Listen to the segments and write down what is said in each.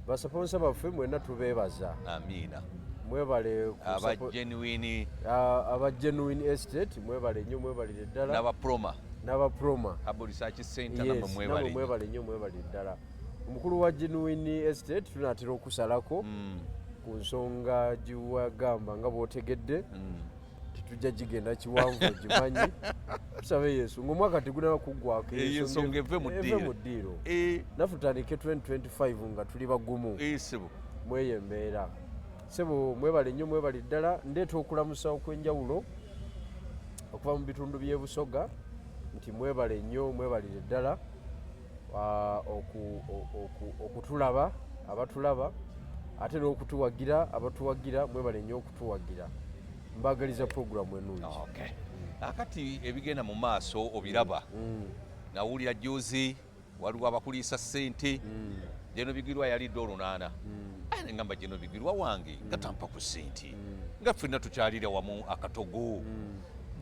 Basponsa baffe mwenna tubeebaza. Amina. Mwebale aba genuine estate mwebale nnyo mwebalire ddala. N'aba proma. Abo research center namwe mwebale. Yes, mwebale nnyo mwebale ddala. Omukulu wa genuine estate tunatera okusalako ku nsonga giwagamba nga bw'otegedde. Tujja gigenda kiwanvu gimanyi. Tusabe Yesu ng'omwaka teguna kuggwako ensonga eve mu ddiiro. Naffe tutandike 2025 nga tuli bagumu. Sebo. Mweyembeera. Sebo mwebale nnyo mwebale ddala. Ndeeta okulamusa okw'enjawulo okuva mu bitundu by'e Busoga nti mwebale nnyo mwebalire ddala okutulaba abatulaba ate n'okutuwagira abatuwagira mwebale nnyo okutuwagira. Mbagaliza programu ennungi. Okay. Akati ebigenda mu maaso obiraba. Nawulira Jozi waliwo abakuliisa ssente. Jeno Bigirwa yali $8. Ane ngamba Jeno Bigirwa wange gatampa ku ssente. Nga ffenna tukyalira wamu akatogo.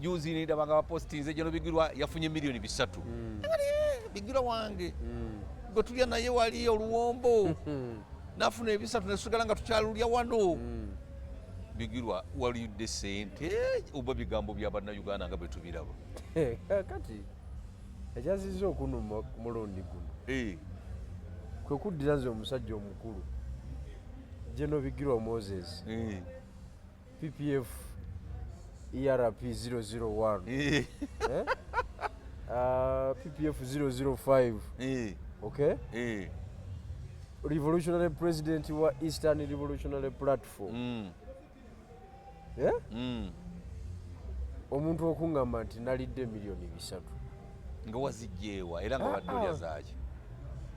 Jozi ndaba nga bapostinze Jeno Bigirwa yafunye $3 million. Bigirwa wange. Gwe tulya naye wali oluwombo. Nafuna $3 nesigala nga tukyalulya wano. Bigirwa walidde ssente oba bigambo bya bannayuganda nga bwe tubiraba. Kati ekyazizza okunuma ku mulundi guno kwe kuddira nze omusajja omukulu Jeno Bigirwa Moses PPF ERP 001 PPF 005 okay Revolutionary President wa Eastern Revolutionary Platform omuntu okungamba nti nalidde $3 million. Nga wazijjeewa era nga badolya zaaki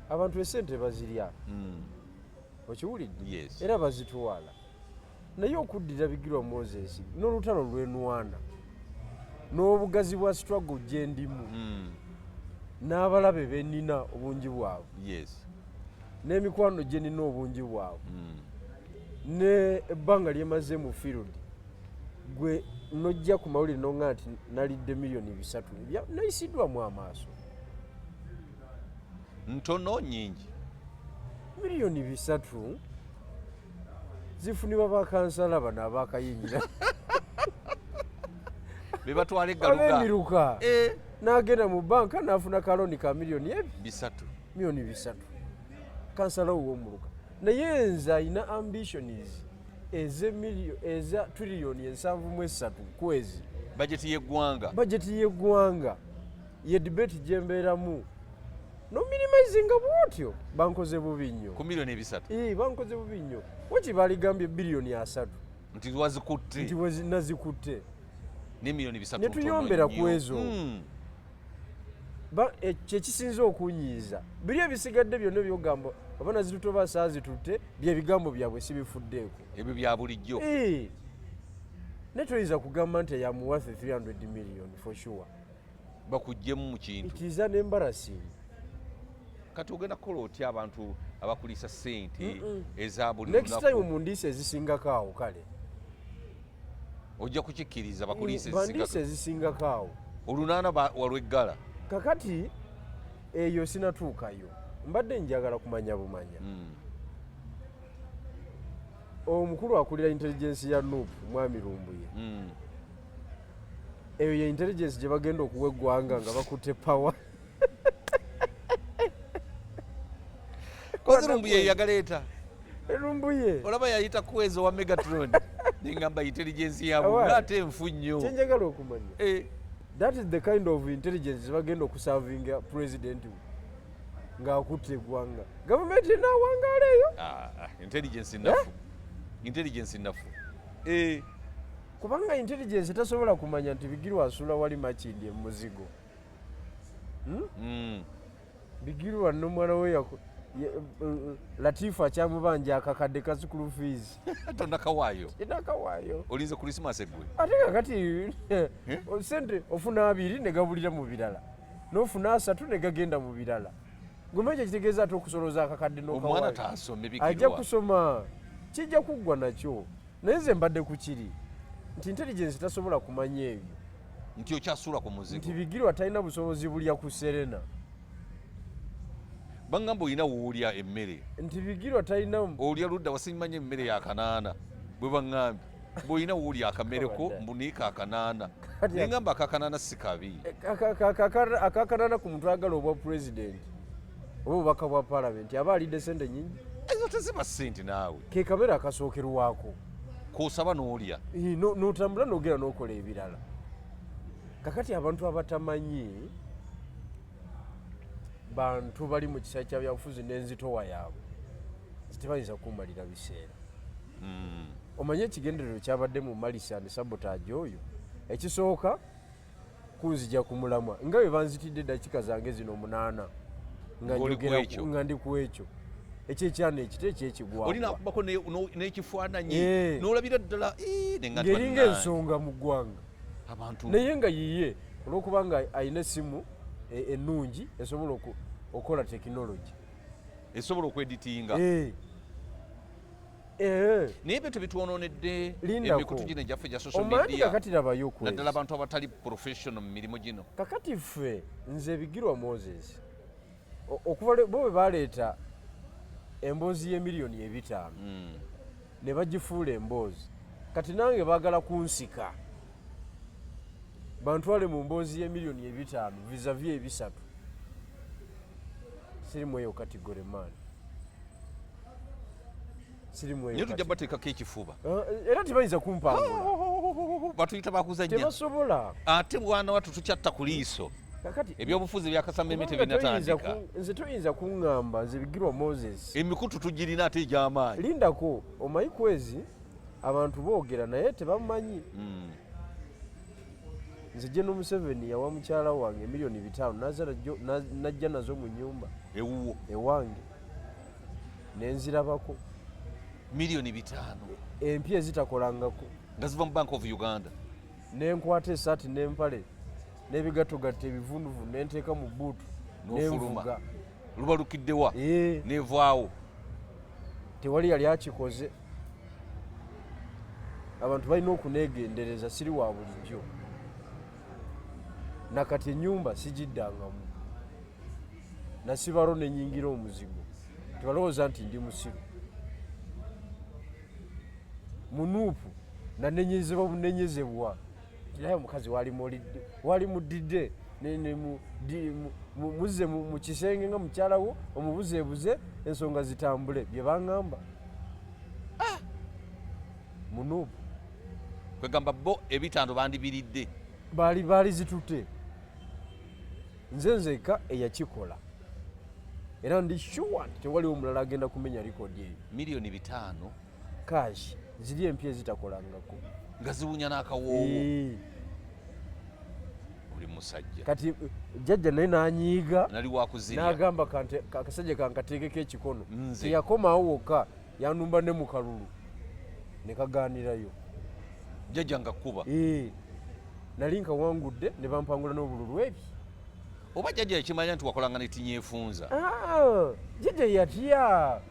abantu essente bazirya okiwulidde yes. Era bazitwala naye okuddira Bigirwa Moses n'olutalo lw'enwana n'obugazi bwa struggle gye ndimu n'abalabe bennina obungi bwabwe yes. N'emikwano gye nina obungi bwabwe n'ebbanga lyemaze mu field gwe nojja ku mawulire nonga nti nalidde $3 million nayisiddwamu amaaso ntono nyingi $3 million zifunibwa bakansala bano abakayingira be batwala eggaluga ab'emiruka n'agenda mu banka n'afuna kaloni ka $3 million kansala ow'omuruka naye nze alina ambitions eza $7.3 kwezi budget y'eggwanga ye debate gyembeeramu no minimizinga bwotyo bankoze bubi nnyo ku $3 bankoze bubi nnyo waki baligambye $3 billion nti wazikutte nti nazikutte ne $3 million netuyombera ku ezo kyekisinza okunyiiza biri ebisigadde byonna byogamba oba nazitutoba saazitutte byebigambo byabwe sibifuddeeko ebyo bya bulijjo netoyinza kugamba nti yamuwa $300 million for sure bakuggyemu mu kintu it is an embarrassing. Kati ogenda kukola otya abantu abakulisa ssente eza buli next time mundiise ezisingako awo kale ojja kukikkiriza bakulisa ezisingako awo olunaana walweggala kakati eyo sinatuukayo mbadde njagala kumanya bumanya omukulu akulira intelligence ya NUP mwami Lumbuye eyo ye intelligence gye bagenda okuwa eggwanga nga bakutte power kozi Lumbuye yagaleeta Lumbuye olaba yayita kwezi wa Megatron ningamba intelligence yabo ate enfu nnyo kyenjagala okumanya that is the kind of intelligence bagenda okuservinga president ng'akutte eggwanga gavumenti enawangaaleeyo intelligence nafu kubanga intelligence tasobola kumanya nti Bigirwa asula wali Makindi emuzigo Bigirwa n'omwana we Latifa akyamubanja akakadde ka school fees tonakawaayo olinze Christmas eggwe ate kakati sente ofuna 2 ne gabulira mu birala n'ofuna 3 ne gagenda mu birala gwe kitegeeza ate okusoloza akakadde n'okawaayo omwana taasome Bigirwa ajja kusoma kijja kuggwa nakyo naye nze mbadde ku kiri nti intelligence tasobola kumanya ebyo nti okyasula ku muzigo nti Bigirwa talina busobozi bulya ku Serena bangamba olina woolya emmere nti Bigirwa talina olya ludda wasimanya emmere yakanaana bwe baŋŋambye bw'olina woolya akamereko mbuniika akanaana nengamba akakanaana si kabi akakanaana ku muntu ayagala obwa pulezidenti oba obubaka bwa paalamenti aba alidde sente nyingi ezo teziba ssente naawe ke kabeera akasookerwako k'osaba n'olya n'otambula n'ogera n'okola ebirala kakati abantu abatamanyi bantu bali mu kisayi kya byabufuzi n'enzitowa yaabwe tebayinza kummalira biseera omanye ekigenderero kyabadde mu malisani sabotage oyo ekisooka kunzija ku mulamwa nga bwe banzitidde eddakiika zange zino 8 nga ndi ku ekyo ekyekyana ekito ekyekigwagwa olina akubako n'ekifaananyi n'olabira ddala ngeringa ensonga mu ggwanga naye nga yiye olw'okuba nga alina essimu ennungi esobola okukola tekinologi esobola okweditinga naye byo tebitwononedde emikutu gino gyaffe gya social media naddala abantu abatali professional mu mirimu gino kakati ffe nze Bigirwa Moses okuva bo bwe baleeta emboozi y'emiliyoni 5 ne bagifuula emboozi kati nange baagala kunsika bantwale mu mboozi y'emiliyoni 5 vis-a-vis 3 sirimu eyo kategore maani naye tujja bateekako ekifuba era tebayinza kumpangula batuyita bakuzajja tebasobola ate mwana wattu tukyatta ku liiso ebyobufuzi byakasameme tebinatandika nze toyinza kuŋŋamba nze Bigirwa Moses emikutu tugirina ate egy'amaanyi lindako omanyi kwezi abantu boogera naye tebamumanyi nze General Museveni yawa mukyala wange miliyoni 5 najja nazo mu nnyumba ewuwo ewange nenzirabako miliyoni 5 empya ezitakolangako nga ziva mu Bank of Uganda nenkwata esaati n'empale n'ebigattogatta ebivunduvu nenteeka mu bbuutu nenvuga luba lukiddewa nevaawo tewali yali akikoze abantu balina okuneegendereza siri wa bulijjo nakati ennyumba sigiddangamu nasibalo nenyingira omuzigo tebalowooza nti ndi musiru munuupu nanenyezebwa bunenyezebwa naye omukazi wali muddidde muzze mu kisenge nga mukyalawo omubuzeebuze ensonga zitambule bye baŋŋamba munuupu kwegamba bo ebitando bandibiridde baali zitute nze nzeka eyakikola era ndi sure nti tewaliwo omulala agenda kumenya likodi eyo miliyoni 5 kashi ziri empya ezitakolangako nga ziwunya n'akawoowo oli musajja kati jjajja naye n'anyiiga nali wakuzirya n'agamba akasajja kankateekeko ekikono teyakomawo wokka yanumba ne mu kalulu ne kagaanirayo jjajja nga kkuba nali nkawangudde ne bampangula n'obululu ebyo oba jjajja yakimanya nti wakolanga ne tinyeefunza jjajja yatya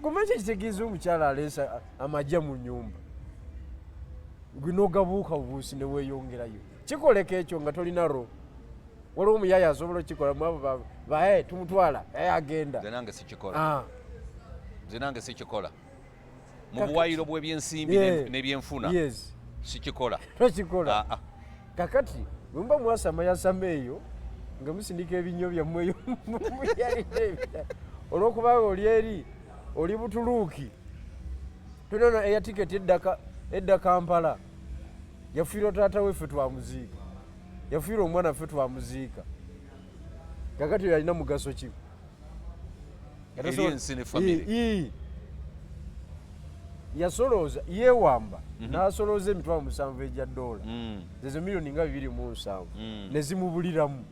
gomaki ekitegeeza omukyala aleesa amajja mu nnyumba gwe n'ogabuuka bubuusi ne weeyongerayo kikoleka ekyo nga tolinaro waliwo omuyaya asobola okukikola mwabo bae tumutwala agenda nze nange sikikola mu buwayiro bw'ebyensimbi n'ebyenfuna sikikola tokikola kakati bwe muba mwasamayasama eyo nga musindika ebinnyo byammweyo olw'okubanga oli eri oli Butuluuki tunona eya tiketi edda Kampala yafiirwa taata weffe twamuziika yafiirwa omwana ffe twamuziika kakati yalina mugaso ki eryensi ne famire yasolooza yeewamba n'asolooza emitwalo 7 egya dola zezo miliyoni nga 2.7 ne zimubuliramu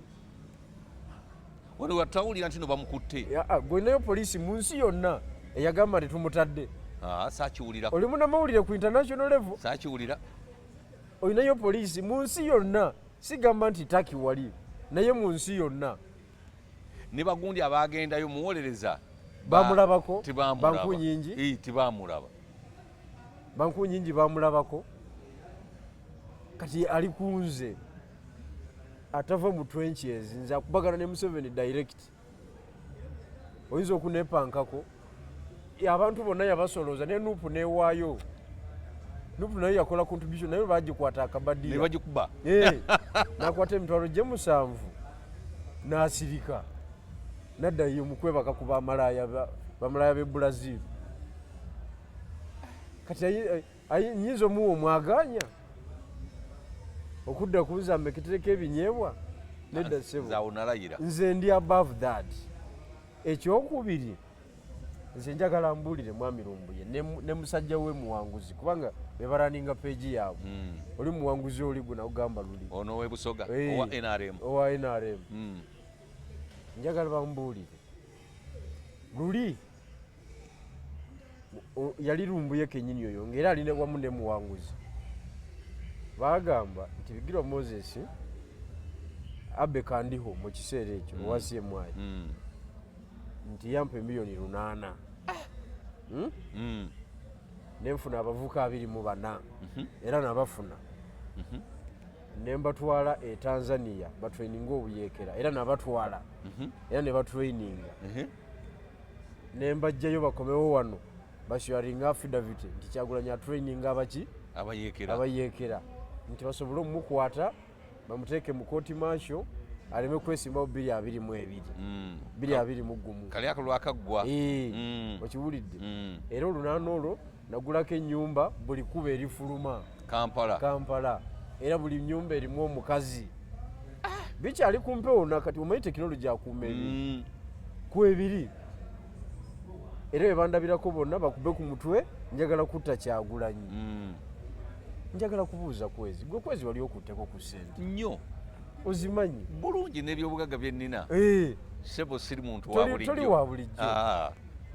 wali watawulira nti no bamukutte gwenayo poliisi mu nsi yonna eyagamba nti tumutadde saakiwulira oli munamawulire ku international level saakiwulira olinayo poliisi mu nsi yonna sigamba nti taki wali naye mu nsi yonna ne bagundi abagendayo muwolereza bamulabako bankunyingi tibamulaba bankunyingi bamulabako kati ali kunze atava mu 20 years nze akubagana ne Museveni direct oyinza okunepankako abantu bonna yabasolooza ne nuupu newaayo nuupu nayo yakola contribution naye bagikwata akabaddiya ne bagikuba nakwata emitwalo gye 7 n'asirika naddayo mu kwebaka ku bamalaaya b'e Brazil kati nyinza omuwa omwaganya okudda ku nzambe ketereka ebinyeebwa nedda ssebo nze ndi above that. Ekyokubiri nze njagala mbuulire mwami Lumbuye ne musajja we Muwanguzi kubanga bebalaninga peegi yaabwe oli Muwanguzi oli gwe nakugamba luli ono we Busoga owa NRM njagala bambuulire luli yali Lumbuye kennyini oyo ng'era ali wamu ne Muwanguzi bagamba nti Bigirwa Moses Abe Kandiho mu kiseera ekyo owa CMI nti yampa miliyoni 8 nenfuna abavuka 24 era nabafuna nembatwala e Tanzania batraininga obuyeekera era nabatwala era ne batraininga nembajjayo bakomewo wano basharinga affidavit nti Kyagulanyi traininga abayeekera nti basobole omukwata bamuteeke mu kooti mansho aleme kwesimbawo 222 kali akalwakaggwa okiwulidde era olunaana olwo nagulako ennyumba buli kuba erifuluma Kampala era buli nyumba erimu omukazi bikyali kumpewo nakati omanyi tekinologi akuuma ebiri ku ebiri era bebandabirako bonna bakube ku mutwe njagala kutta Kyagulanyi njagala kubuuza Kwezi gwe Kwezi wali okutteko ku ssente nnyo ozimanyi bulungi n'ebyobugagga bye nnina sebo siri muntu toli wa bulijjo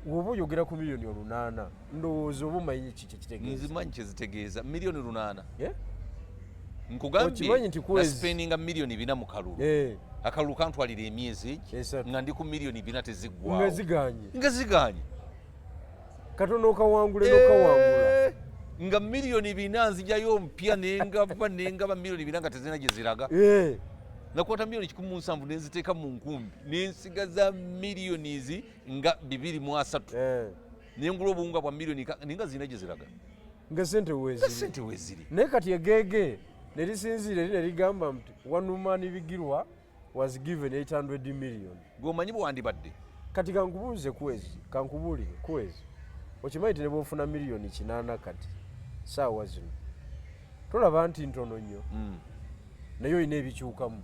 woba oyogera ku miliyoni 8 ndowooza oba omanyi kitegeeza nzimanyi kyezitegeeza miliyoni 8 nkugambye nasipendinga miliyoni 4 mu kalulu akalulu kantwalira emyezi nga ndi ku miliyoni 4 teziggwawo nga ziganye katono okawangula n'okawangula nga miliyoni 4 nzijayo mpya nengaba miliyoni 4 nga tezina gye ziraga nakwata miliyoni 17 nenziteeka mu nkumbi nensigaza miliyoni nga 203 nengula obuwunga bwa miliyoni ninga zina gye ziraga nga sente weeziri naye kati egege nerisinziire eri nerigamba nti Wanuman Bigirwa was given 800 million gwomanyi bwandibadde kati kankubuuze kankubuulire Kwezi okimanyi ti ne bwofuna miliyoni 8 kati saawa zino tolaba nti ntono nnyo naye olina ebikyukamu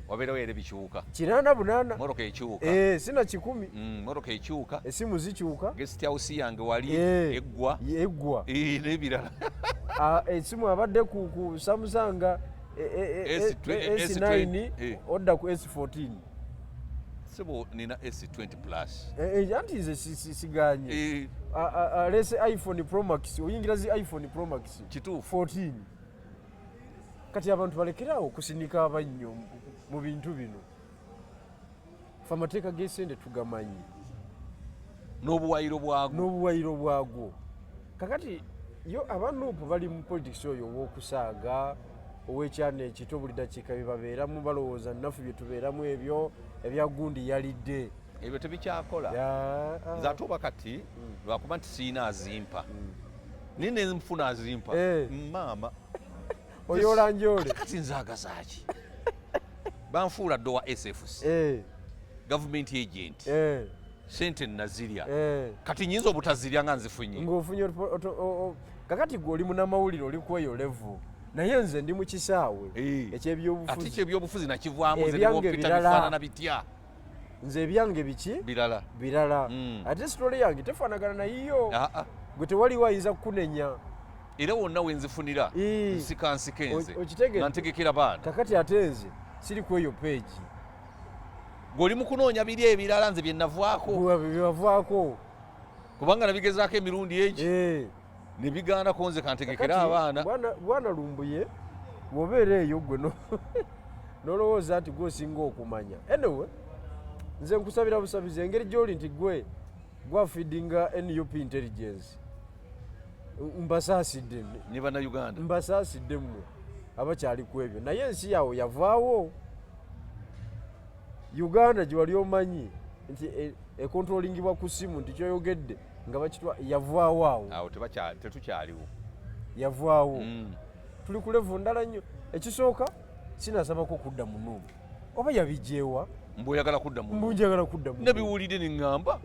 wabeerawo era ebikyuka 8 moroka ekyuka sina 10 moroka ekyuka esimu zikyuka guest house yange wali eggwa n'ebirala esimu abadde ku Samsung S9 odda ku S14 sebo nina S20 plus anti nze siganye alese iPhone Pro Max oyingira zi iPhone Pro Max kituufu 14 kati abantu balekerawo okusinika abannyo mu bintu bino fe amateeka g'esente tugamanyi n'obuwayiro bwagwo kakati yo abanuupu bali mu politics oyo ow'okusaaga ow'ekyana ekito buli dakiika byebabeeramu balowooza naffe bye tubeeramu ebyo ebyagundi yalidde ebyo tebikyakola nze ate oba kati lwakuba nti siina azimpa nine nfuna azimpa maama oyolanjole kati nzaagazaaki banfuula ddo wa SFC government agent sente nazirya kati nyinza obutazirya nga nzifunye ng'ofunye kakati gwe oli munamawulire oli kweyo level naye nze ndi mu kisaawe ekyebyobufuzi ate ekyebyobufuzi nakivaamu nze nebopita bifaanana bitya nze ebyange biki birala ate sitole yange tefaanagana nayiyo gwe tewaliwo ayinza kukunenya era wonna wenzifunira nsikansike nze nga ntegekera baana kakati ate nze siri ku eyo peegi ng'oli mu kunoonya biri ebirala nze bye navaako kubanga nabigezaako emirundi egi ne bigaanako nze kantegekera abaana bwana Lumbuye bw'obeera eyo gwe nolowooza nti gwosinga okumanya anyway nze nkusabira busabizi engeri gy'oli nti gwe gwafeedinga NUP intelligence mbasaasidde ne bannayuganda mbasaasidde mmwe abakyali ku ebyo naye ensi yawe yavaawo Uganda gye wali omanyi nti ekontrolingibwa ku ssimu nti kyoyogedde nga bakitwa yavaawo awo tetukyaliwo yavaawo tuli ku level ndala nnyo. Ekisooka sinasabako kudda mu Nuupu oba yabijeewa mbuyagala kudda mu mbunjagala kudda mu nabiwulidde neŋŋamba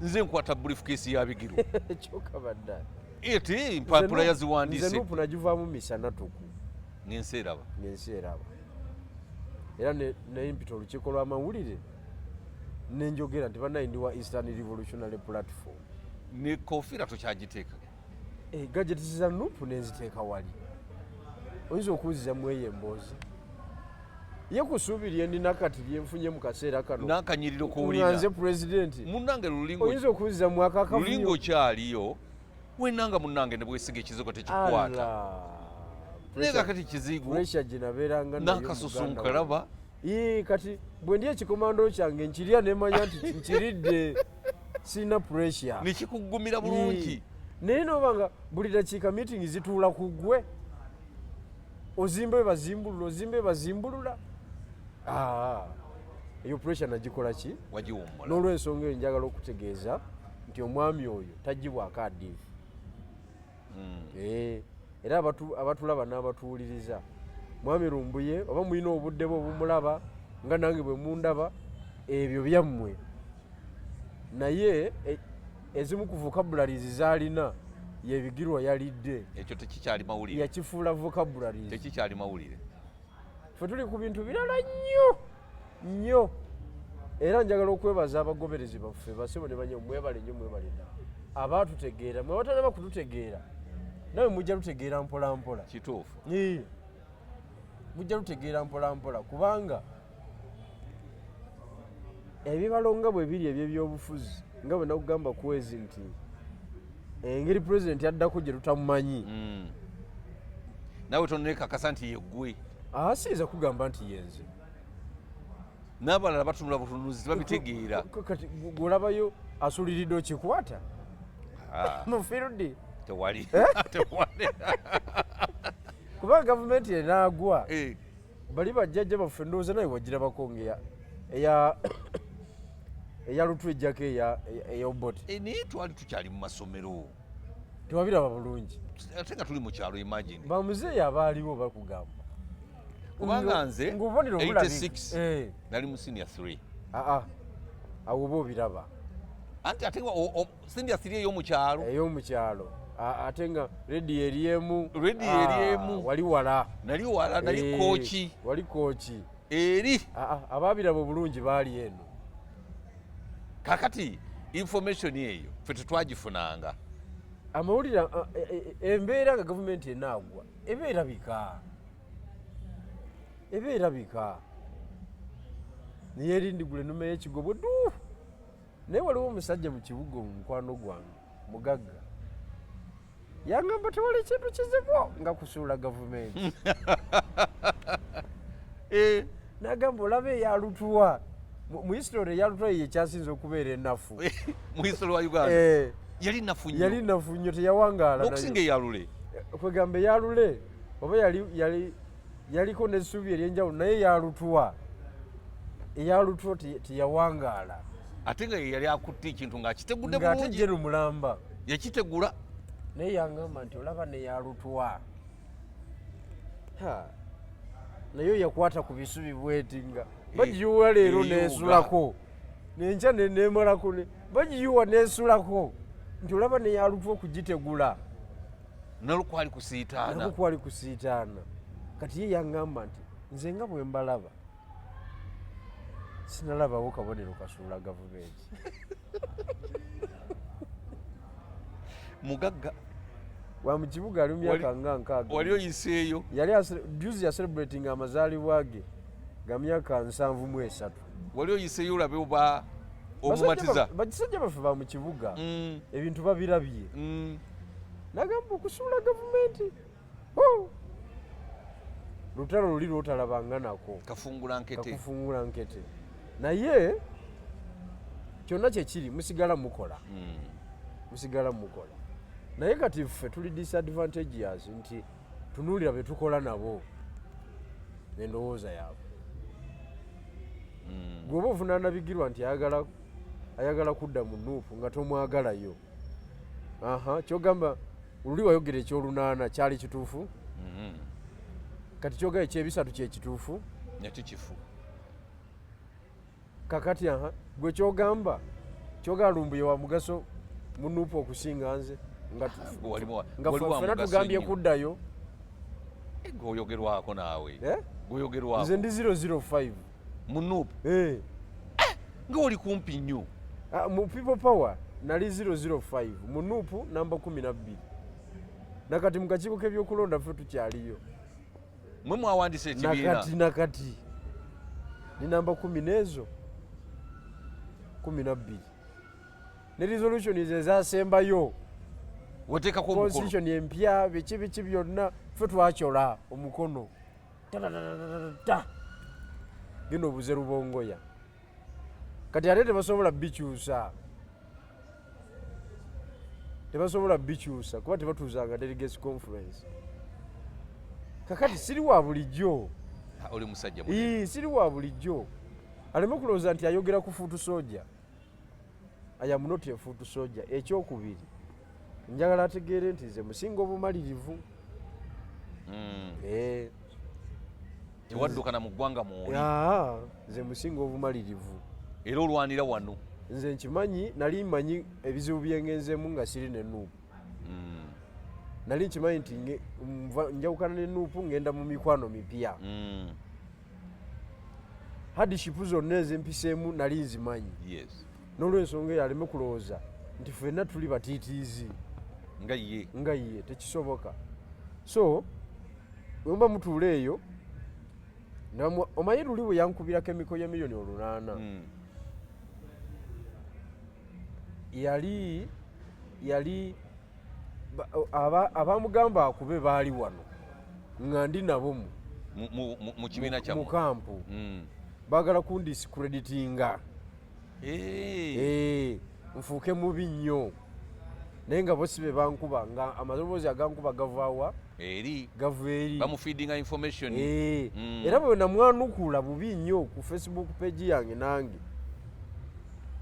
nze nkwata briefcase ya Bigiro kyokabadda eti mpapula yaziwandiise nze Nuupu nagivaamu misana tuku ngensi eraba era naye mpita olukiiko lw'amawulire nenjogera nti banayi ndi wa Eastern Revolutionary Platform ne kofiira tokyagiteeka gadgeti za Nuupu nenziteeka wali oyinza okuwuziza mweyo emboozi ye kusuubirye nina kati lyenfunye mu kaseera kano n'akanyiriro kowulira nze pulezidenti munnange oyinza okuwuziza lulingo kyaliyo wenanga munnange ne bwesiga ekizigo tekikwata naye kakati kizigo puresha gye nabeeranga n'akasusunkalaba kati bwe ndi ekikomando kyange nkirya nemanya nti nkiridde sirina puresha nekikuggumira bulungi naye noba nga buli dakiika meeting zituula ku ggwe ozimba bazimbulula eyo puresha nagikola ki wagiwummula n'olwensonga eyo njagala okutegeeza nti omwami oyo tagibwako adiivu era abatulaba n'abatuwuliriza mwami Lumbuye oba mulina obudde bwe obumulaba nga nange bwe mundaba ebyo byammwe naye ezimu ku vocabularies zaalina yebigirwa yalidde ekyo tekikyali mawulire yakifuula vocabularies tekikyali mawulire fe tuli ku bintu birala nnyo era njagala okwebaza abagoberezi baffe basebo ne banywa mwebale nnyo mwebale abaatutegeera mwe batanaba kututegeera nawe mujja lutegeera mpolampola kituufu mujja lutegeera mpolampola kubanga ebibalonga bwe biri ebyebyobufuzi nga bwe nakugamba kwezi nti engeri pulezidenti addako gye tutamumanyi nawe tonekakasa nti yeggwe siyinza kugamba nti yenze n'abalala batunula butunuzi babitegeera kati gwolabayo asuliridde okikwata mufirudi tewali kuba gavumenti enaagwa bali bajjajja baffe ndowooza naye wagirabako eya lutu ejjako ey'obote naye twali tukyali mu masomero tewabiraba bulungi ate nga tuli mu kyalo imagine bamuzeeyi abaaliwo bakugamba kubanga nze ng'obubonero 86 nali mu senior 3 awo oba obiraba anti ate senior 3 ey'omukyalo ate nga rediyo eryemu wali wala nali kooki wali kooki eri abaabiraba obulungi baali eno kakati information eyo ffe tetwagifunanga amawulire embeera nga gavumenti enaagwa eba erabika naye erindigula enuma y'ekigobwe duu naye waliwo omusajja mu kibuga mu mukwano gwange mugagga yangamba tewali kintu kizibu nga kusuula gavumenti nagamba olaba eyalutuwa mu history eyalutuwa ye ekyasinza okubeera ennafu mu history wa Uganda yali nnafu nnyo teyawangaala okusinga eyalule kwegamba eyalule oba yaliko n'essuubi ery'enjawulo naye eyalutuwa teyawangaala ate nga yali akutte ekintu ng'akitegudde bulungi ng'ate Jeru Mulamba yakitegula naye yangamba nti olaba neyalutuwa naye yakwata ku bisubi bweti nga bagiyiwa leero neesulako nenkya nemalako bagiyiwa neesulako nti olaba neyalutuwa okugitegula nalukwali kusiitaana kati ye yangamba nti nze nga bwe mbalaba sinalabawo kabonero kasuula gavumenti mugagga wa mu kibuga ali mu myaka nga 6 wali oyiseeyo juzi ya celebrating amazaalibwa ge ga myaka 73 wali oyiseeyo olabe oba omumatiza bakisajja baffe ba mu kibuga ebintu babirabye nagamba okusuula gavumenti lutalo luli lwotalabanga nako kafungula nkete naye kyonna kyekiri musigala mukola naye kati ffe tuli disadvantageous nti tunuulira be tukola nabo n'endowooza yaabwe gweoba ovunaana Bigirwa nti ayagala ayagala kudda mu Nuupu nga tomwagalayo. Kyogamba luli wayogera ekyolunaana kyali kituufu, kati kyogera ekyebisatu kye kituufu, kifu kakati gwe kyogamba Lumbuye wa mugaso mu Nuupu okusinga nze nga ffena tugambye kuddayo. Gweoyogerwako naawe nze ndi 005 mu Nuupu nga oli kumpi nnyo. Mu People Power nali 005 mu Nuupu namba 12 nakati mu kakiiko k'ebyokulonda ffe tukyaliyo. Mwe mwawandisa ekibiina nakati ni namba 10 n'ezo 12 ne resolution ze zasembayo weteekako omukono constitution empya biki byonna ffe twakyola omukono gino obuze Rubongoya kati ate tebasobola bikyusa kuba tebatuuzanga delegates conference. Kakati siri wa bulijjo, oli musajja siri wa bulijjo aleme kulowooza nti ayogera ku fuutu soja. I am not a fuutu soja. Ekyokubiri njagala ategeere nti nze musinga obumalirivu. tewaddukana mu ggwanga mwoli. Nze musinga obumalirivu era olwanira wano. Nze nkimanyi, nali mmanyi ebizibu byengenzeemu nga siri ne Nuupu. Nali nkimanyi nti njawukana ne Nuupu ngenda mu mikwano mipya. Hardship zonna ezimpiseemu nali nzimanyi. N'olwensonga eyo aleme kulowooza nti ffenna tuli batiitiizi nga ye tekisoboka. So bwemba mutuula eyo omanyi luli bwe yankubirako emiko ya miliyoni 800 yali abamugamba akube baali wano nga ndi nabo mu kibiina kyammwe mu kampu baagala kundiscreditinga nfuuke mubi nnyo naye nga bo si be bankuba nga amaloboozi agankuba gava eri bamufeedinga information. Era bwe namwanukula bubi nnyo ku Facebook page yange nange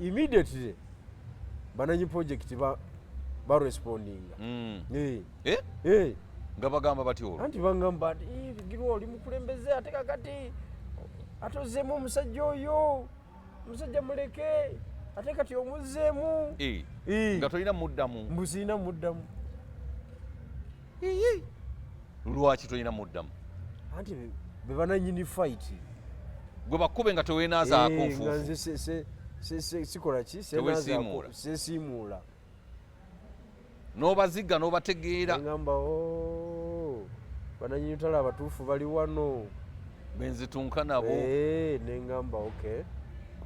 immediately bananyi project barespondinga nga bagamba bati olwo anti bangamba Bigirwa oli mukulembeze ate kakati atozeemu omusajja oyo omusajja muleke ate kati omuzzeemu nga tolina muddamu mbusirina muddamu. lwaki tolina muddamu? Anti be bananyini fight gwe bakube nga teweenaazaako nfuufu nga nze sikola ki sesiimuula n'obaziga n'obategeera ngamba bananyini tala abatuufu bali wano benzitunka nabo nengamba okay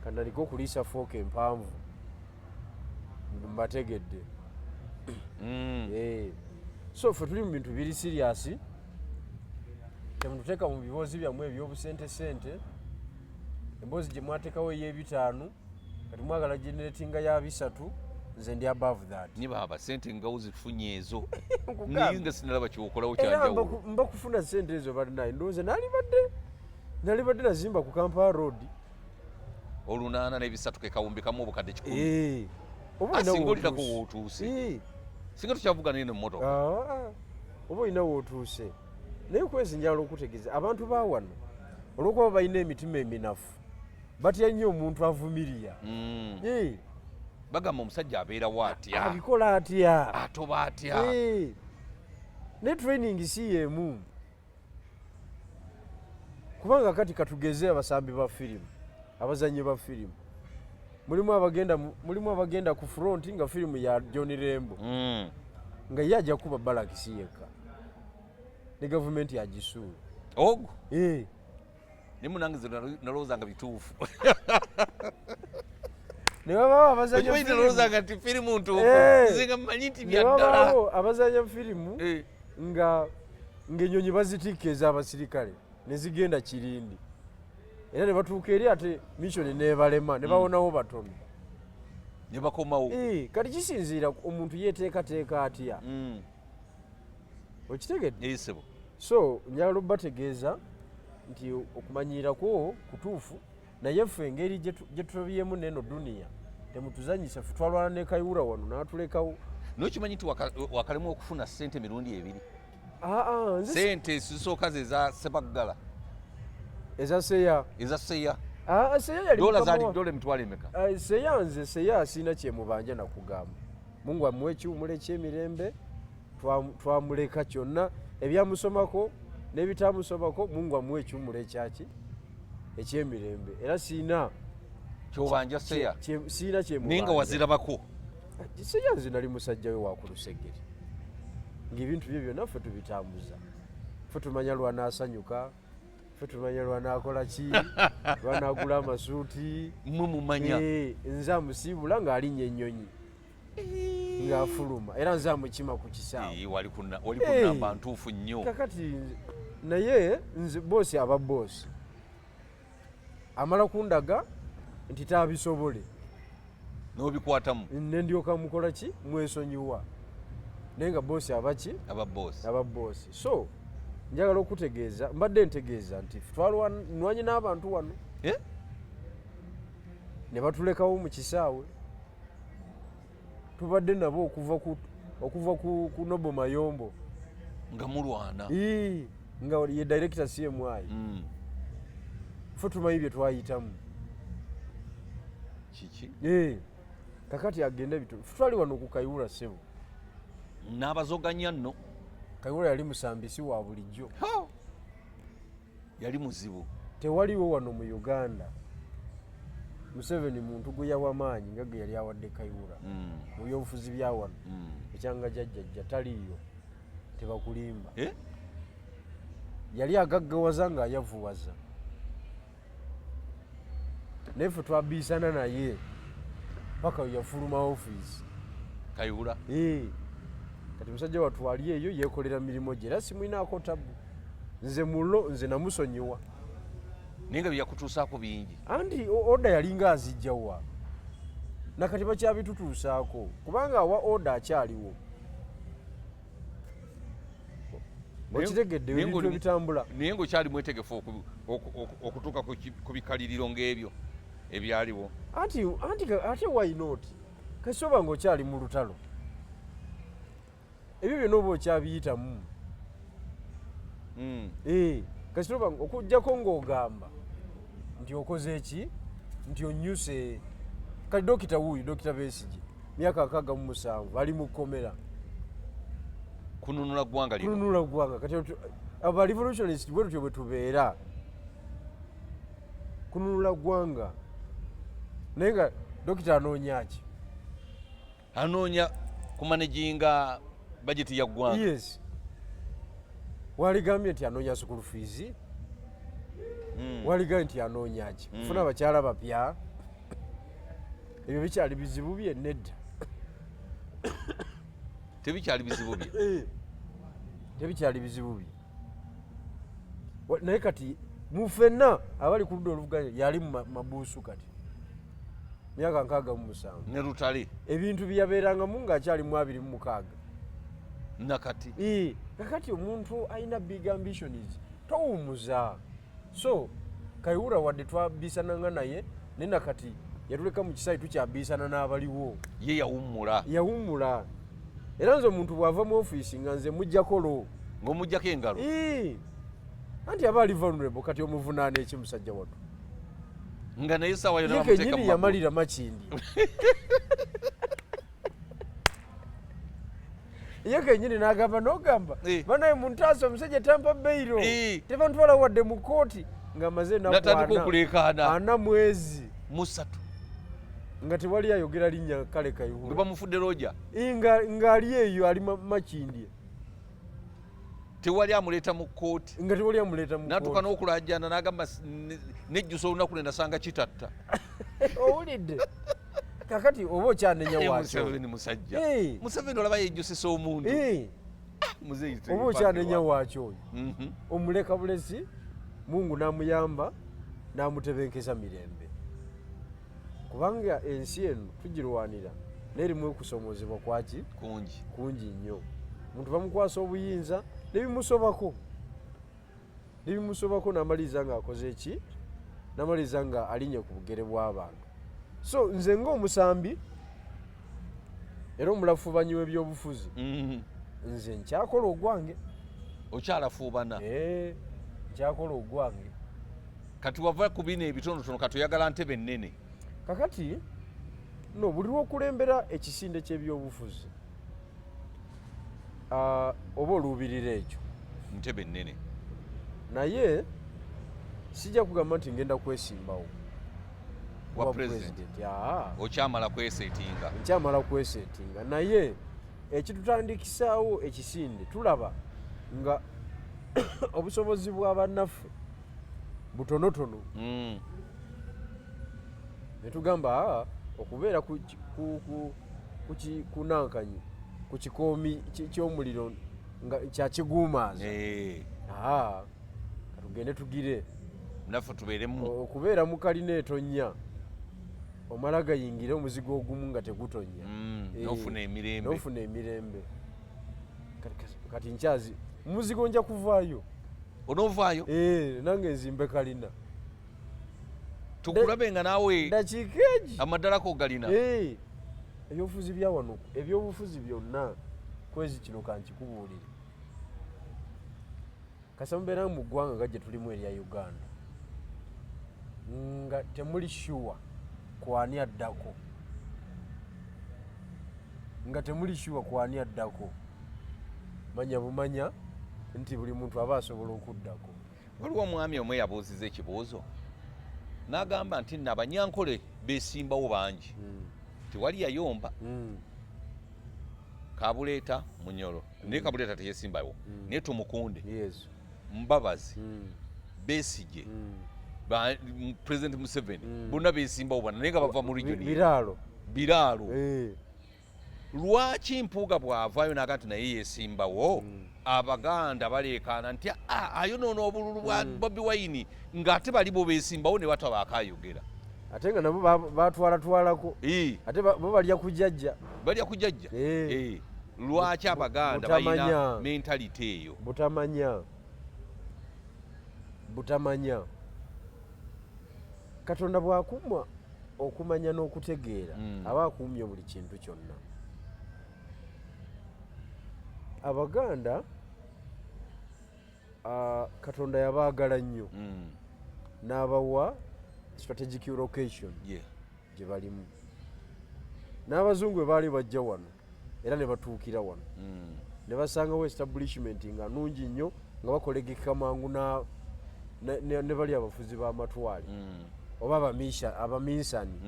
kanaliko okuliisa fooka empanvu mbategedde. So ffe tuli mu bintu biri serious, temututeeka mu biboozi byammwe ebyobusente emboozi gye mwateekawo ey'ebitaano kati mwagala generatinga ya 3 nze ndi above that. Niba abasente nga uzifunye ezo naye nga sinalaba kyokolawo kyanjawulo. Mba kufuna sente ezo balinaye ndowooza nalibadde nazimba ku Kampala Road olunaana n'ebisatu ke kawumbikamu obukadde 10. Singa olirako wootuuse singa tukyavugana eno emmotoka oba olina wootuuse naye kwezi njala okutegeeza abantu ba wano olw'okuba balina emitima eminafu batya nnyo omuntu avumirira. Bagamba omusajja abeerawo atya abikola atya atoba atya ne training si yemu kubanga kati katugeze abasambi ba firimu abazanyi ba firimu mulimu abagenda ku front nga firimu ya John Rembo nga ye ajja kuba balakisi yekka ne gavumenti yagisuula ogwo ne munange nalowooza nga bituufu nebabaawo abazanya nalowooza nti firimu ntuufu nze mmanyi nti byaddala abazanya firimu nga ennyonyi bazitikka ez'abasirikale ne zigenda Kirindi era ne batuuka eri ate mission nebalema ne bawonawo batono ne bakomawo. Kati kisinziira omuntu yeeteekateeka atya okitegedde. So njagala bategeeza nti okumanyiirako kutuufu naye ffe engeri gye tubyemu n'eno duniya temutuzanyisa ffe twalwana ne Kayihura wano n'atulekawo. Nokimanyi nti wakalemu okufuna ssente emirundi ebiri. Ssente zisooka ze za Sebaggala. Eza Seya. Seya Seya yali dola emitwalo emeka? Seya sina kyemubanja nakugamba. Mungu amuwe ekiwumula ekyemirembe, twamuleka kyonna ebyamusomako n'ebitamusomako, Mungu amuwe ekiwumula ekyemirembe. Era sina kyobanja Seya. Sina kyemubanja. Ninga wazirabako. Seya nze nali musajja we wakulusegere. Ng'ebintu bye byonna ffe tubitambuza. Ffe tumanya lwanaasanyuka. Ffe tumanya lwanaakola ki, lwanaagula amasuuti. Mmwe mumanya. Nze amusiibula ng'alinnya ennyonyi. Ng'afuluma. Era nze amukima ku kisaawe. Wali kunamba ntuufu nnyo. Kakati naye nze boosi aba boosi. Amala kundaga nti taabisobole. N'obikwatamu. Ne ndyoka mukola ki? Mwesonyiwa. Naye nga boosi aba ki? Aba boosi. So, njagala okutegeeza, mbadde ntegeeza nti twalwanye n'abantu wano. Ne batulekawo mu kisaawe. Tubadde nabo okuva ku Nobo Mayombo. Nga mulwana. Nga ye director CMI. Ffe tumanyi bye twayitamu. Kiki? Kakati agenda bitu. Ffe twali wano ku Kayihura ssebo. N'abazoganya nno. Kayihura yali musambisi wa bulijjo. Yali muzibu. Tewaliwo wano mu Uganda Museveni muntu gwe yawamaanyi nga ge yali awadde Kayihura. Mu byobufuzi bya wano. Ekyanga jjajja taliyo. Tebakulimba. Yali agaggawaza ng'ayavuwaza. Naye ffe twabiisana naye paka yafuluma ofiisi. Kayihura? Kati musajja watwali eyo yeekolera mirimo gye era simwinaako tabu. Nze mulo nze namusonyiwa. Naye nga byakutuusaako bingi. Anti oda yalinga azijjawa. Nakati bakyabitutuusaako kubanga awa oda akyaliwo. Okitegedde ebintu ebitambula. Naye ng'okyali mwetegefu okutuuka ku bikaliriro ng'ebyo ebyaliwo. Ate why not? Kasoba ng'okyali mu lutalo. Ebyo byonna oba okyabiyitamu. Kasitoba okujjako ng'ogamba nti okoze eki, nti onyuse. Kati Dokita wuuyu, Dokita Besigye, myaka 67 ali mu kkomera. Kununula ggwanga lino. Kununula ggwanga. Kati aba revolutionist bwe tutyo bwe tubeera. Kununula ggwanga. Naye nga Dokita anoonya ki? Anoonya kumanaginga bajeti ya ggwanga. Yes. Waligambye nti anoonya school fees. Waligambye nti anoonya ki? Kufuna abakyala bapya. Ebyo bikyali bizibu bye nedda. Tebikyali bizibu bye. Tebikyali bizibu bye. Naye kati mu ffenna abali ku ludda oluvuganya yali mu mabuusu kati. Myaka 67. Ne Lutale. Ebintu byabeerangamu ng'akyali mu 26. Nakati. Kakati omuntu alina big ambitions. Towumuza. So, Kayihura wadde twabiisananga naye, ne nakati yatuleka mu kisaayi tukyabbiisana n'abaliwo. Ye yawummula. Yawummula. Era nze omuntu bw'ava mu ofiisi nga nze mujjako lo. Ng'omujjako engalo. Anti aba ali vulnerable kati omuvunaana eki musajja wattu. Nga naye sawa yonna bamuteeka mu magulu. Yamalira Makindi. Ye kenyini n'agamba n'ogamba. Banaye muntaasa omusajja tampa beyiro. Tebantwala wadde mu kooti nga maze natandika okuleekaana. 4 mwezi. 3. Nga tewali ayogera linnya kale Kayihura. Nga bamufudde Roja. Ng'ali eyo ali Makindi. Tewali amuleeta mu kkooti. Nga tewali amuleeta mu kkooti. N'atuuka n'okulajjana n'agamba nejjusa olunaku ne nasanga kitatta. Owulidde? Kakati oba okyanenya waakyo. Museveni musajja. Museveni olaba yejjusisa omuntu. Oba okyanenya waakyo oyo. Omuleka bulesi, Mungu n'amuyamba n'amutebenkeza mirembe. Kubanga ensi eno tugirwanira n'erimu okusomozebwa kwaki? Kungi nnyo. Omuntu bamukwasa obuyinza nebimusobako. Nebimusobako n'amaliriza ng'akoze eki? N'amaliriza nga alinye ku bugere bw'abantu. so nze ng'omusambi era omulafubanyi w'ebyobufuzi nze nkyakola ogwange. okyalafuubana nkyakola ogwange. kati wava ku bino ebitonotono kati oyagala ntebe ennene. kakati no buli lw'okulembera ekisinde ky'ebyobufuzi oba oluubirira ekyo ntebe ennene, naye sijja kugamba nti ngenda kwesimbawo wa president. okyamala kweseetinga. nkyamala kweseetinga naye ekitutandikisaawo ekisinde tulaba nga obusobozi bwa bannaffe butonotono. ne tugamba okubeera ku nankanyi ku kikoomi ky'omuliro nga kyakiguumaaza katugende tugire naffe tubeeremu. okubeera mu kalina etonnya omala gayingire omuzigo ogumu nga tegutonnya n'ofuna emirembe. kati nkyazi muzigo nja kuvaayo. onoovaayo nange nzimbe kalina tukulabe nga naawe dakiika egi amaddalako galina. ebyobufuzi bya wano ebyobufuzi byonna kwezi kino kankikubuulire kasa mubeera mu ggwanga nga gye tulimu erya Uganda nga temuli shuwa kwani addako, manya bumanya nti buli muntu aba asobola okuddako. waliwo omwami omwe yabuuziza ekibuuzo n'agamba nti nno abanyankole beesimbawo bangi tewali yayomba. Kabuleeta Munyoro naye Kabuleeta teyesimbawo naye tumukunde Mbabazi Besigye President Museveni bonna beesimbawo bana naye nga bava mu region Biraalo. Lwaki Mpuuga bw'avaayo n'aga nti naye yeesimbawo Abaganda baleekaana nti ayonoona obululu bwa Bobi Wine ng'ate bali bo beesimbawo ne bataba akaayogera. ate nga nabo batwalatwalako ate bo balya kujjajja. Lwaki Abaganda balina mentality eyo? butamanya Katonda bw'akumwa okumanya n'okutegeera aba akumye buli kintu kyonna. Abaganda Katonda yabaagala nnyo n'abawa strategic location gye balimu. N'abazungu bwe baali bajja wano era ne batuukira wano ne basangawo establishment nga nnungi nnyo nga bakolegeka mangu ne bali abafuzi b'amatwale oba abaminsani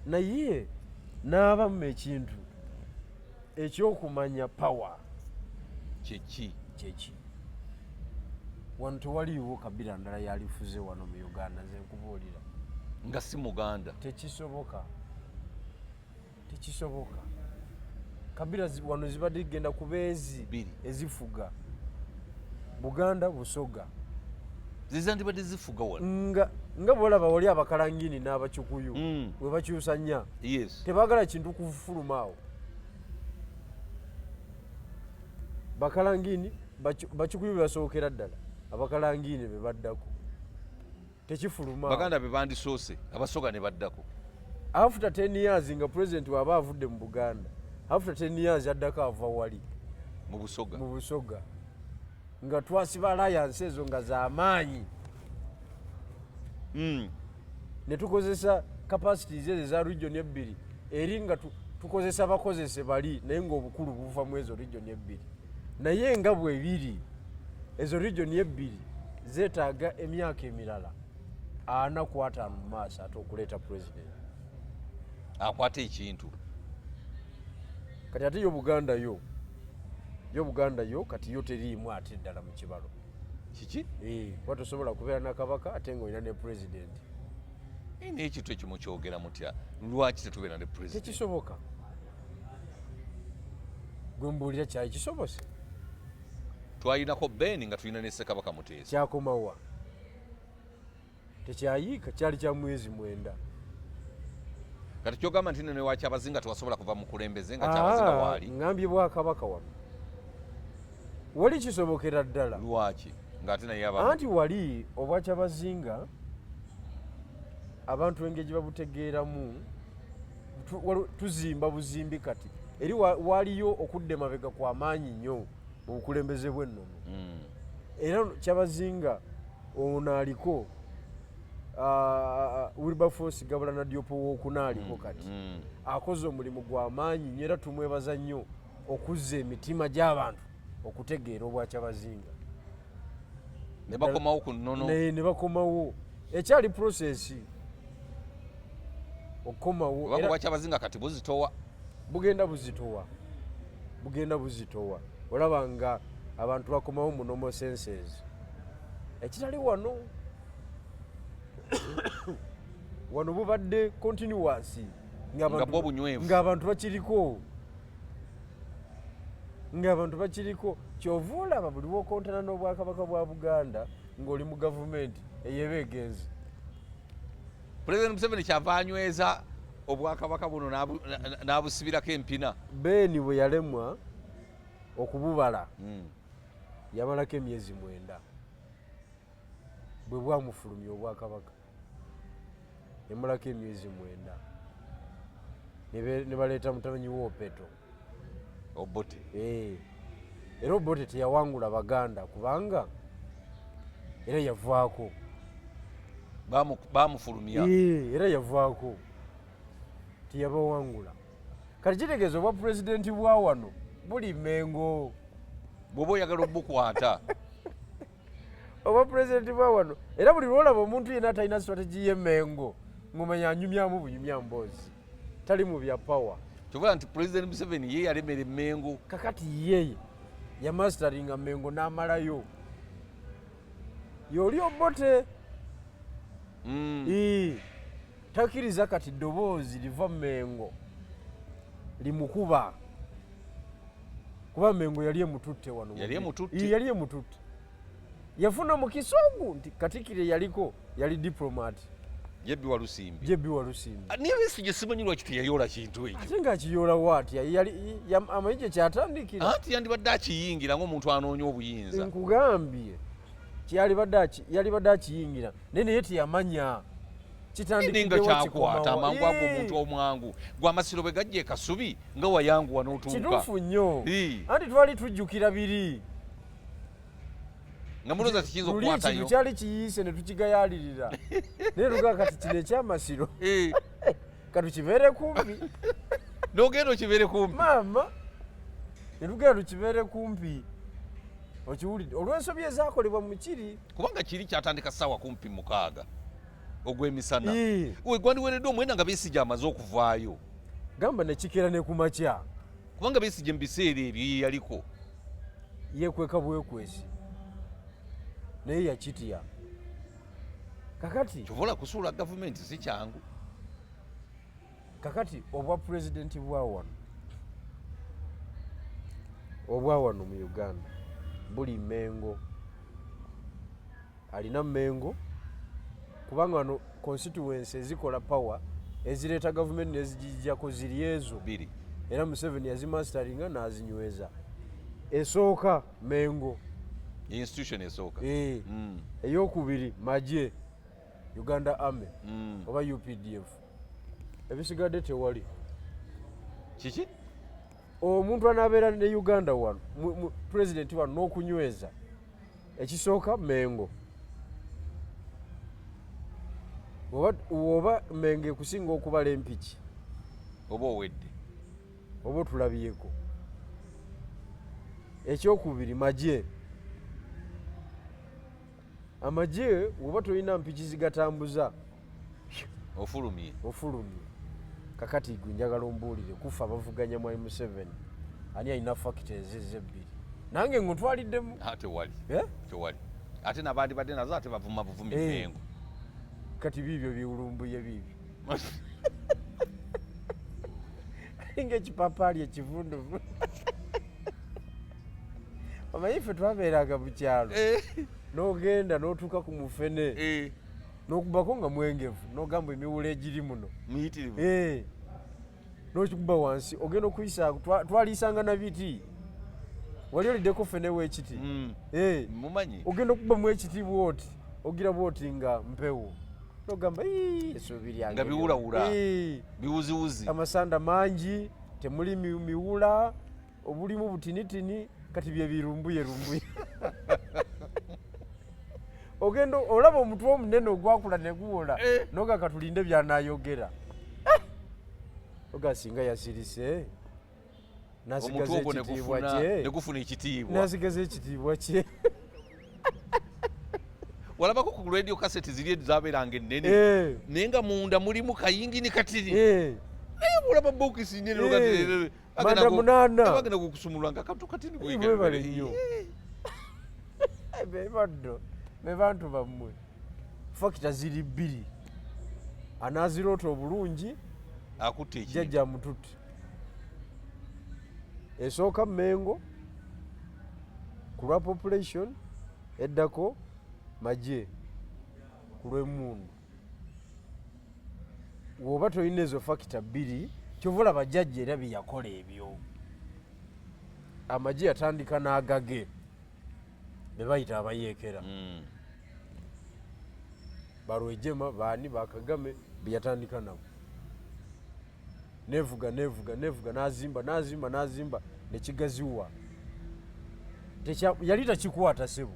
naye n'abamu ekintu ekyokumanya power kyeki wano tewaliiwo Kabila ndala yalifuze wano mu Uganda nze nkubuulira nga si Muganda. Tekisoboka. Kabila wano zibadde genda ku beezi ezifuga Buganda Busoga zizandibadde zifuga wano nga bwolaba wali Abakalangini n'Abakyukuyu we bakyusa nnya tebaagala kintu kufuluma awo. Bakalangini Bakyukuyu bebasookera ddala Abakalangini be baddako tekifuluma. Baganda be bandisoose Abasoga ne baddako. After 10 years nga president waba avudde mu Buganda after 10 years addako ava wali mu Busoga nga twasiba alliance ezo nga z'amaanyi ne tukozesa capacities ezo za region ebbiri eri nga tukozesa bakozese bali naye ng'obukulu buva mu ezo region ebbiri naye nga bwebiri ezo region ebbiri zeetaaga emyaka emirala 45 mu maaso ate okuleeta president akwata ekintu. Kati ate yo Buganda yo kati yo teriimu ate ddala mu kibalo kiki watosobola kubeera na kabaka ate ng'olina ne president. N'ekintu ekyo mukyogera mutya lwaki tetubeera ne president? Tekisoboka. Gwe mbuulira kyayi kisobose. Twalinako Beni nga tulina ne Ssekabaka Muteesa. Kyakomawa tekyayiika kyali kya mwezi 9. Kati kyogamba nti ne waki Abazinga tewasobola kuva mu kulembeze nga ky'Abazinga waali. Ngambye Bwakabaka wano wali kisobokera ddala. Lwaki ng'ate naye aba anti wali Obwakyabazinga abantu engeri babutegeeramu tuzimba buzimbi kati eri waliyo okudda emabega kw'amaanyi nnyo mu bukulembeze bw'ennono era Kyabazinga ono aliko Wilberforce Gabula Diop wookuna aliko kati akoze omulimu gw'amaanyi nnyo era tumwebaza nnyo okuzza emitima gy'abantu okutegeera obwa Kyabazinga ne bakomawo ku nnono ne bakomawo ekyali process okukomawo era Kyabazinga kati bugenda buzitowa olaba nga abantu bakomawo mu normal senses ekitali wano wano bubadde continuous ng'abantu bakiriko kyova olaba buli wokontana n'obwakabaka bwa Buganda ng'oli mu gavumenti eyeba egenzi. President Museveni kyava anyweza obwakabaka buno n'abusibirako empina. Beeni bwe yalemwa okububala yamalako emyezi 9 bwe bwamufulumya obwakabaka yamalako emyezi 9 ne baleeta mutabani w'Opeto Obote. Era Obote teyawangula Baganda kubanga era yavaako bamufulumya era yavaako tiyabawangula. Kati kitegeeza obwa pulezidenti bwa wano buli Mengo bw'oba oyagala obukwata obwa pulezidenti bwa wano era buli lwolaba omuntu yenna atalina strategy y'Emmengo ng'omanya anyumyamu bunyumya mboozi tali mu bya power. Kyovula nti President Museveni ye yalemera Emmengo kakati yeye yamasteringa Mmengo n'amalayo yoli Obote takkiriza kati ddoboozi liva Mmengo limukuba kuba Mmengo yali emututte wano yali emututte yafuna mukisa ogwo nti Katikkiro yaliko yali diplomat Jebbi Walusimbi niye Besigye simanyi lwaki teyayoola kintu ekyo ate ng'akiyoola atya amayinja kyatandikira anti yandibadde akiyingira ng'omuntu anoonya obuyinza nkugambye yalibadde akiyingira naye teyamanya kitandikidde kyakwata amangu ago omuntu omwangu gwe amasiro bwe gajja Kasubi nga wayanguwa n'otuuka kituufu nnyo anti twali tujjukira biri nga mulooza tikiyinza okukwatayo kintu kyali kiyiise ne tukigayaalirira naye lugaa kati kino ekyamasiro katukibeere kumpi n'ogenda okibeere kumpi maama ne tugenda tukibeere kumpi okiwulidde olw'ensobi ezaakolebwa mu kiri kubanga kiri kyatandika ssaawa 6 ogw'emisana gwandiweereddwa omwenda nga Besigye amaze okuvaayo gamba ne kikeera ne ku makya kubanga Besigye mu biseera ebyo ye yaliko yeekweka bwekwesi naye yakitya kakati kyovola kusuula gavumenti si kyangu kakati obwa pulezidenti bwa wano mu Uganda buli Mmengo alina Mmengo kubanga wano constituency ezikola power ezireeta gavumenti nezigijjako ziri ezo biri era Museveni yazimasteringa n'azinyweza esooka Mmengo institution esooka eyokubiri magye Uganda Army oba UPDF ebisigadde tewali kiki omuntu anaabeera ne Uganda wano pulezidenti wano n'okunyweza ekisooka Mmengo oba Mmengo ekusinga okubala empiki oba owedde oba otulabyeko ekyokubiri magye amagye woba tolina mpiki zigatambuza ofulumye kakati gwe njagala ombuulire kufa abavuganya mwai Museveni ani alina fakita ezebbiri nange ngutwaliddemu tewali ate nabandi badde nazo ate bavuma buvumi Mmengo kati biibyo biwulumbuye biibyo ng'ekipapaali ekivunduvu omanyi ffe twabeeranga mu kyalo n'ogenda n'otuuka ku mufene n'okubako nga mwengevu n'ogamba emiwulo egiri muno muyitirivu n'okikuba wansi ogenda okuyisa twaliisanga na biti wali oliddeko fene w'ekiti mumanyi ogenda okukubamu ekiti bwoti ogira bwoti nga mpewo togamba essuubi lyange nga biwulawula biwuziwuzi amasanda mangi temuli miwula obulimu butinitini kati bye birumbuye ogenda olaba omutwe omunene ogwakula ne guwola noga katulinde byanayogera ogasinga yasirise nasigaza ekitiibwa kye negufuna ekitiibwa nasigaza ekitiibwa kye walabako ku radio cassette ziri zabeeranga ennene naye nga munda mulimu kayingini katiri olaba bokisi nene manda munana bagenda kukusumulwa nga katu katini bwebale nnyo bebaddo bebantu bammwe fakita ziri bbiri anaziroota obulungi akutte jjajja mututte esooka Mengo ku lwa population eddako Magye ku lw'emmundu woba tolina ezo fakita bbiri kyova olaba jjajja era bye yakola ebyo Amagye yatandika n'agage be bayita abayeekera Barwejema baani bakagame bye yatandika nabo nevuga nazimba nekigaziwa yali takikwata sebo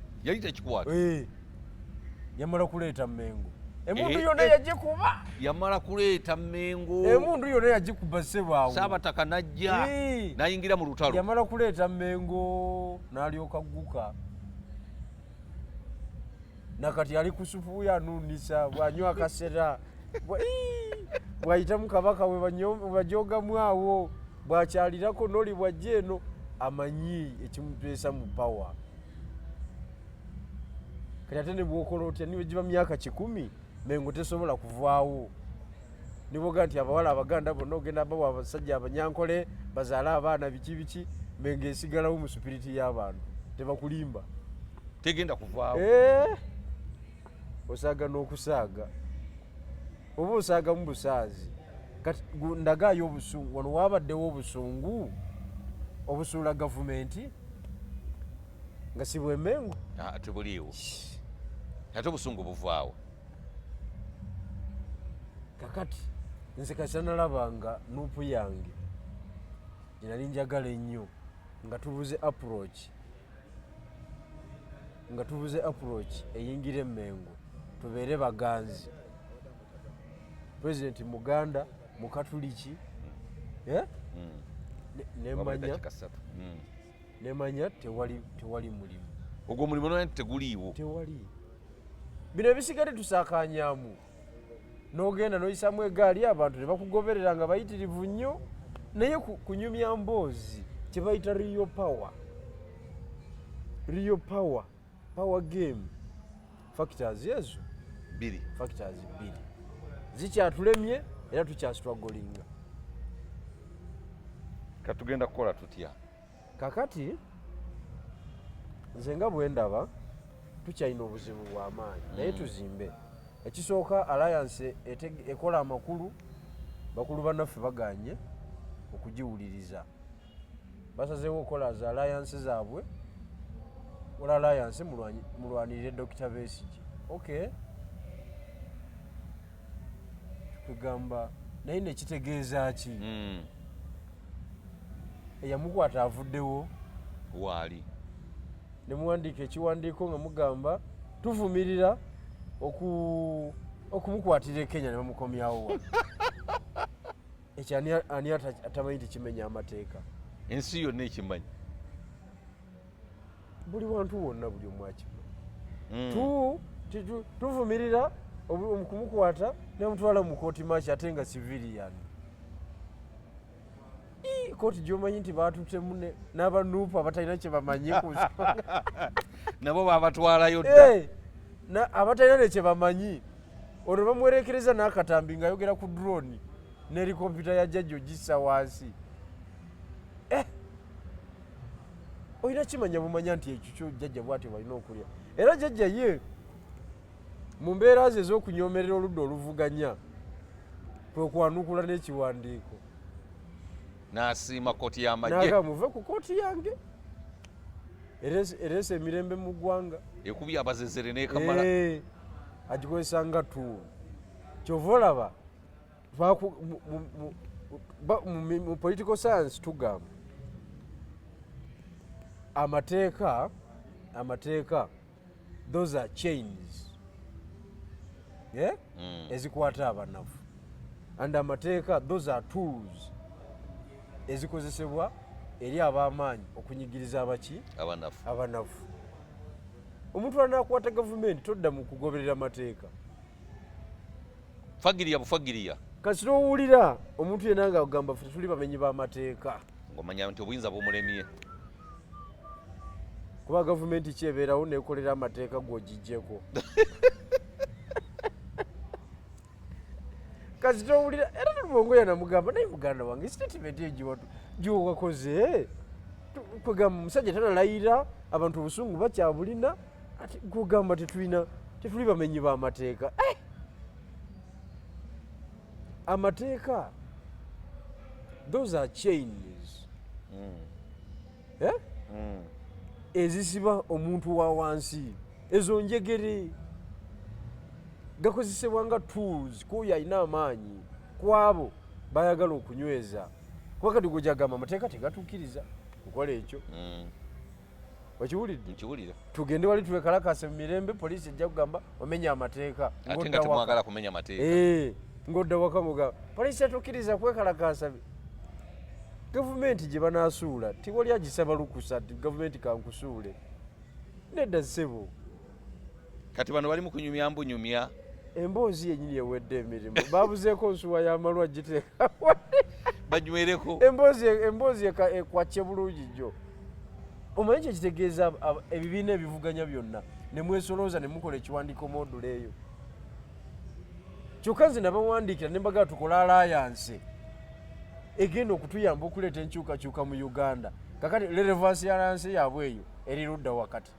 yamala kuleeta Mengo emundu yonna yagikuba yamala kuleeta Mengo emundu yonna yagikuba sebaawo Saabataka najja nayingira mu lutalo yamala kuleeta Mengo n'alyoka gguka nakati ali ku sufuuya anuunisa bw'anywa akasera bw'ayitamu kabaka we bajoogamu awo bw'akyalirako n'oli bw'ajja eno amanyi ekimuteesa mu pawa kati ate ne bw'okola otya niwe giba myaka 100 Mengo tesobola kuvaawo niboga nti abawala abaganda bonna ogenda bawa abasajja abanyankole bazaale abaana biki Mengo esigalawo mu supiriti y'abantu tebakulimba tegenda kuvaawo osaaga n'okusaaga oba osaaga mu busaazi kati ndagaayo obusungu wano wabaddewo obusungu obusuula gavumenti nga si bwe Mengo tebuliiwo ate obusungu buvaawo kakati nze kasa nalabanga nuupu yange ginali njagala ennyo nga tubuze approach eyingira Mengo tubeere baganzi President Muganda Mukatuliki nemanya tewali mulimu ogwo mulimu naye teguliiwo tewali bino ebisigale tusaakanyaamu n'ogenda n'oyisamu egaali abantu ne bakugoberera nga bayitirivu nnyo naye kunyumya mboozi kye bayita real power game factors ezo factors bbiri zikyatulemye era tukyastruggolinga katugenda kukola tutya kakati nze nga bwe ndaba tukyalina obuzibu bw'amaanyi naye tuzimbe ekisooka alliance ekola amakulu bakulu bannaffe baganye okugiwuliriza basazeewo okukola za alliance zaabwe ola alliance mulwanirire Dr. Besigye tugamba naye nekitegeeza ki eyamukwata avuddewo waali ne muwandiika ekiwandiiko nga mugamba tuvumirira okumukwatira e Kenya ne bamukomyawo wano ekyo ani atamanyi tikimenya amateeka ensi yonna ekimanyi buli wantu wonna buli omu akimanyi tuvumirira okumukwata ne mutwala mu kooti maaki ate nga civilian kooti gy'omanyi nti baatutemu n'abanuupu abatalina kye bamanyi ku nsonga nabo babatwalayo dda abatalina ne kye bamanyi olwo bamuwerekereza n'akatambi ng'ayogera ku drone n'eri kompyuta ya jjajja ogissa wansi olina kimanya bumanya nti ekyo kyo jjajja bw'atyo balina okulya era jjajja ye mu mbeera ze ez'okunyoomerera oludda oluvuganya kwe kwanukula n'ekiwandiiko n'asiima kooti y'amagye naga muve ku kooti yange ereese emirembe mu ggwanga ekubye abazezere n'ekamala agikozesa nga tuulu kyova olaba mu political science tugamba amateeka those are chains ezikwata abanafu and amateeka those are tools ezikozesebwa eri ab'amaanyi okunyigiriza abanafu. Omuntu anakwata gavumenti todda mu kugoberera amateeka bufagiriya kasi n'owulira omuntu yenna nga agamba ffe tuli bamenyi b'amateeka ng'omanya nti obuyinza bumulemye kuba gavumenti kyebeerawo nekolera amateeka g'ogijjeko kasi n'owulira era nebongo yanamugamba naye muganda wange statement eyo gyowakoze kwegamba omusajja tanalayira abantu obusungu bakyabulina ati kugamba tetuli bamenyi b'amateeka amateeka those are chains ezisiba omuntu wa wansi ezo njegere gakozesebwa nga tools kuyo alina amaanyi kwabo bayagala okunyweza kuba kati gwegyagamba amateeka tegatuukiriza kukola ekyo Okiwulidde? Tugende wali twekalakase mu mirembe poliisi ejja kugamba omenya amateeka ate nga temwagala kumenya mateeka ng'odda waka mugamba poliisi etukkiriza kwekalakasa gavumenti gye banaasuula tiwali agisaba lukusa ti gavumenti kankusuule nedda ssebo kati bano bali mu kunyumya mbunyumya emboozi yennyini ewedde emirimu baabuzeeko nsuwa y'amalwa giteeka banywereko emboozi ekwacye bulungi jjo omanyi kye kitegeeza ebibiina ebivuganya byonna ne mwesolooza ne mukola ekiwandiiko moodula eyo kyokka nze nabawandiikira ne mbagala tukole alliance egenda okutuyamba okuleeta enkyukakyuka mu Uganda kakati relevansi ya alliance yaabwe eyo eri ludda wakati